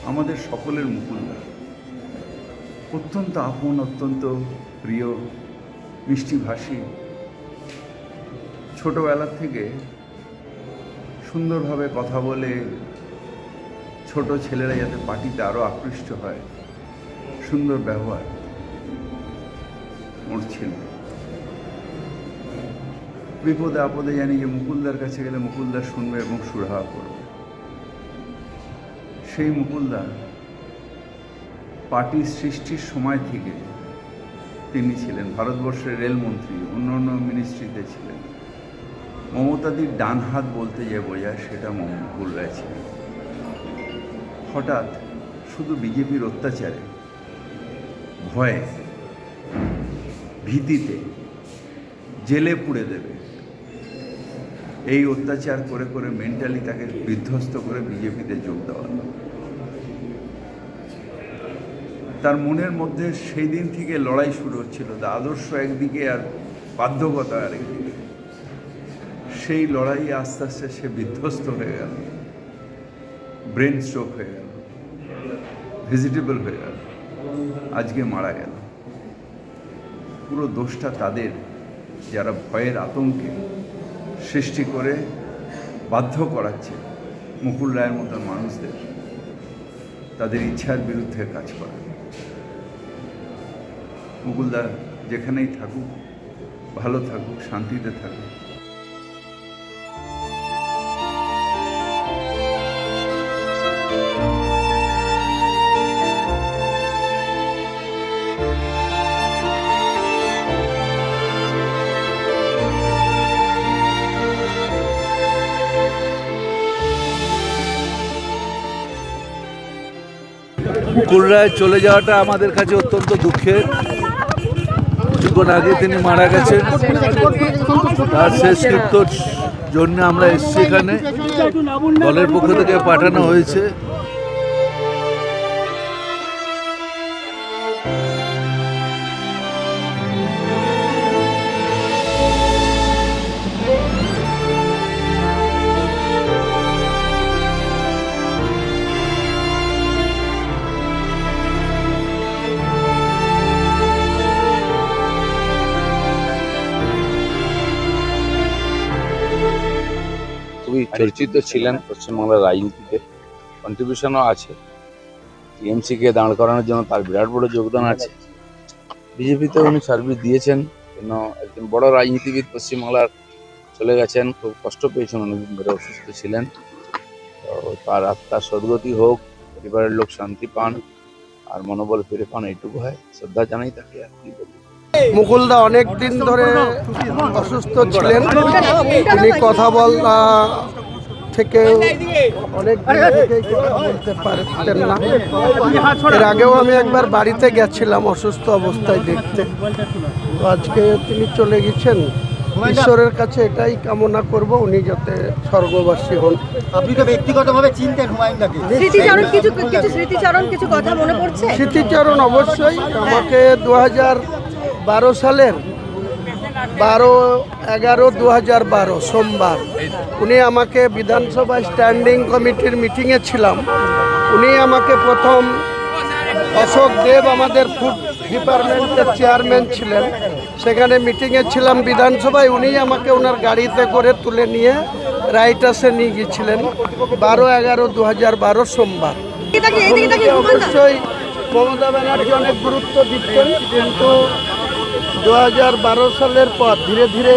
আমাদের সকলের মুকুলদা অত্যন্ত আপন, অত্যন্ত প্রিয়, মিষ্টিভাষী। ছোটোবেলা থেকে সুন্দরভাবে কথা বলে ছোট ছেলেরা যাতে পার্টিতে আরও আকৃষ্ট হয়, সুন্দর ব্যবহার ওর ছিল। বিপদে আপদে জানি যে মুকুলদার কাছে গেলে মুকুলদা শুনবে এবং সুরাহা করবে। সেই মুকুলদা পার্টি সৃষ্টির সময় থেকে তিনি ছিলেন ভারতবর্ষের রেলমন্ত্রী, অন্য অন্য মিনিস্ট্রিতে ছিলেন। মমতাদির ডান হাত বলতে যে বোঝায় সেটা মুকুল রায় ছিলেন। হঠাৎ শুধু বিজেপির অত্যাচারে, ভয়ে, ভীতিতে জেলে পুড়ে দেবে, এই অত্যাচার করে করে মেন্টালি তাকে বিধ্বস্ত করে বিজেপিতে যোগ দেওয়া। তার মনের মধ্যে সেই দিন থেকে লড়াই শুরু হচ্ছিল, আদর্শ একদিকে আর বাধ্যকতা আরেকদিকে। সেই লড়াই আস্তে আস্তে সে বিধ্বস্ত হয়ে গেল, ব্রেন স্ট্রোক হয়ে গেল, ভেজিটেবল হয়ে গেল, আজকে মারা গেল। পুরো দোষটা তাদের, যারা ভয়ের আতঙ্কে সৃষ্টি করে বাধ্য করাচ্ছে মুকুল রায়ের মতন মানুষদের তাদের ইচ্ছার বিরুদ্ধে কাজ করা। মুকুলদা যেখানেই থাকুক, ভালো থাকুক, শান্তিতে থাকুক। মুকুল রায় চলে যাওয়াটা আমাদের কাছে অত্যন্ত দুঃখের। কিছুক্ষণ আগে তিনি মারা গেছেন। তার শেষকৃত্যর জন্য আমরা এসেছি এখানে, দলের পক্ষ থেকে পাঠানো হয়েছে। খুবই চর্চিত ছিলেন পশ্চিমবাংলার রাজনীতিতে, কন্ট্রিবিউশনও আছে। টিএমসিকে দাঁড় করানোর জন্য তার বিরাট বড় যোগদান আছে। বিজেপিতে উনি সার্ভিস দিয়েছেন, কেন একজন বড় রাজনীতিবিদ পশ্চিমবাংলার চলে গেছেন। খুব কষ্ট পেয়েছেন, অনেকদিন ধরে অসুস্থ ছিলেন। তো তার আত্মার সদ্গতি হোক, পরিবারের লোক শান্তি পান আর মনোবল ফিরে পান, এইটুকু হয়। শ্রদ্ধা জানাই তাকে। আর কি বলবো, মুকুলদা অনেক দিন ধরে অসুস্থ ছিলেন। তিনি কথা বলা থেকে অনেক দিন থেকেই কথা বলতে পারতেন না। এর আগেও আমি একবার বাড়িতে গেছিলাম অসুস্থ অবস্থায় দেখতে। তো আজকে তিনি চলে গেছেন। ঈশ্বরের কাছে এটাই কামনা করব উনি যাতে স্বর্গবাসী হন। আপনি তো ব্যক্তিগতভাবে চিনতেন হুমায়ুনদাকে, কিছু কথা মনে পড়ছে? স্মৃতিচারণ অবশ্যই। আমাকে 2012 সালের 12/11/2012 সোমবার উনি আমাকে বিধানসভা স্ট্যান্ডিং কমিটির মিটিংয়ে ছিলাম। উনি আমাকে প্রথম, অশোক দেব আমাদের ফুড ডিপার্টমেন্টের চেয়ারম্যান ছিলেন, সেখানে মিটিংয়ে ছিলাম বিধানসভায়। উনি আমাকে ওনার গাড়িতে করে তুলে নিয়ে রাইটাসে নিয়ে গিয়েছিলেন 12/11/2012 সোমবার। অবশ্যই মমতা ব্যানার্জি অনেক গুরুত্ব দিচ্ছেন, কিন্তু 2012 সালের পর ধীরে ধীরে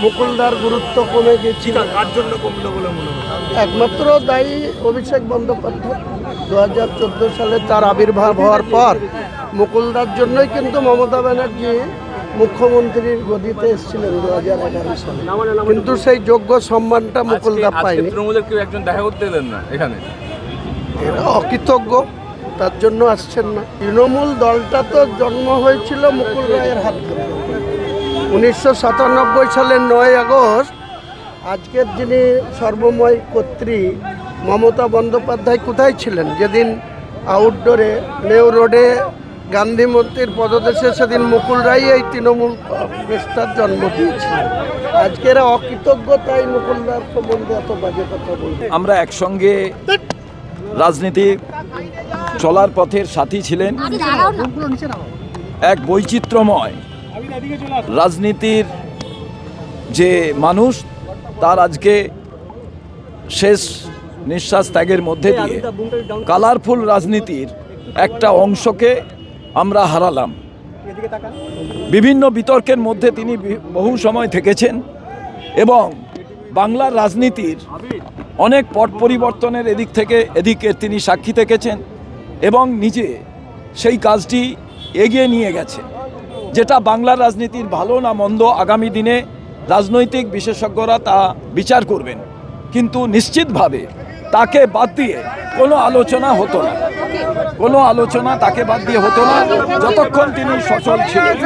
মুকুলদার গুরুত্ব কমে গেছিল। কার জন্য কমলো বলে মনে হয়? একমাত্র দায়ী অভিষেক বন্দ্যোপাধ্যায়। 2014 সালে তার আবির্ভাব হওয়ার পর মুকুলদার জন্যই কিন্তু মমতা ব্যানার্জি মুখ্যমন্ত্রীর গদিতে এসেছিলেন 2011 সালে, কিন্তু সেই যোগ্য সম্মানটা মুকুলদা পায়নি। তৃণমূলের কেউ একজন দেখা করতে এলেন না এখানে, এরা অকৃতজ্ঞ, তার জন্য আসছেন না। তৃণমূল দলটা তো জন্ম হয়েছিল মুকুল রায়ের হাত ধরে 1997 সালের 9 আগস্ট। আজকের যিনি সর্বময় কর্ত্রী মমতা বন্দ্যোপাধ্যায় কোথায় ছিলেন? যেদিন আউটডোরে নেউ রোডে গান্ধী মূর্তির পদদেশে সেদিন মুকুল রায় এই তৃণমূল কংগ্রেসটার জন্ম দিয়েছিলেন। আজকে এরা অকৃতজ্ঞ, তাই মুকুলদার সম্বন্ধে এত বাজে কথা বলছে। আমরা একসঙ্গে রাজনীতি চলার পথের সাথী ছিলেন। এক বৈচিত্র্যময় রাজনীতির যে মানুষ, তার আজকে শেষ নিঃশ্বাস ত্যাগের মধ্যে দিয়ে কালারফুল রাজনীতির একটা অংশকে আমরা হারালাম। বিভিন্ন বিতর্কের মধ্যে তিনি বহু সময় থেকেছেন এবং বাংলার রাজনীতির অনেক পট পরিবর্তনের এদিক থেকে এদিকে তিনি সাক্ষী থেকেছেন এবং নিজে সেই কাজটি এগিয়ে নিয়ে গেছে, যেটা বাংলার রাজনীতির ভালো না মন্দ আগামী দিনে রাজনৈতিক বিশেষজ্ঞরা তা বিচার করবেন, কিন্তু নিশ্চিতভাবে তাকে বাদ দিয়ে কোনো আলোচনা হতো না, কোনো আলোচনা তাকে বাদ দিয়ে হতো না যতক্ষণ তিনি সচল ছিলেন।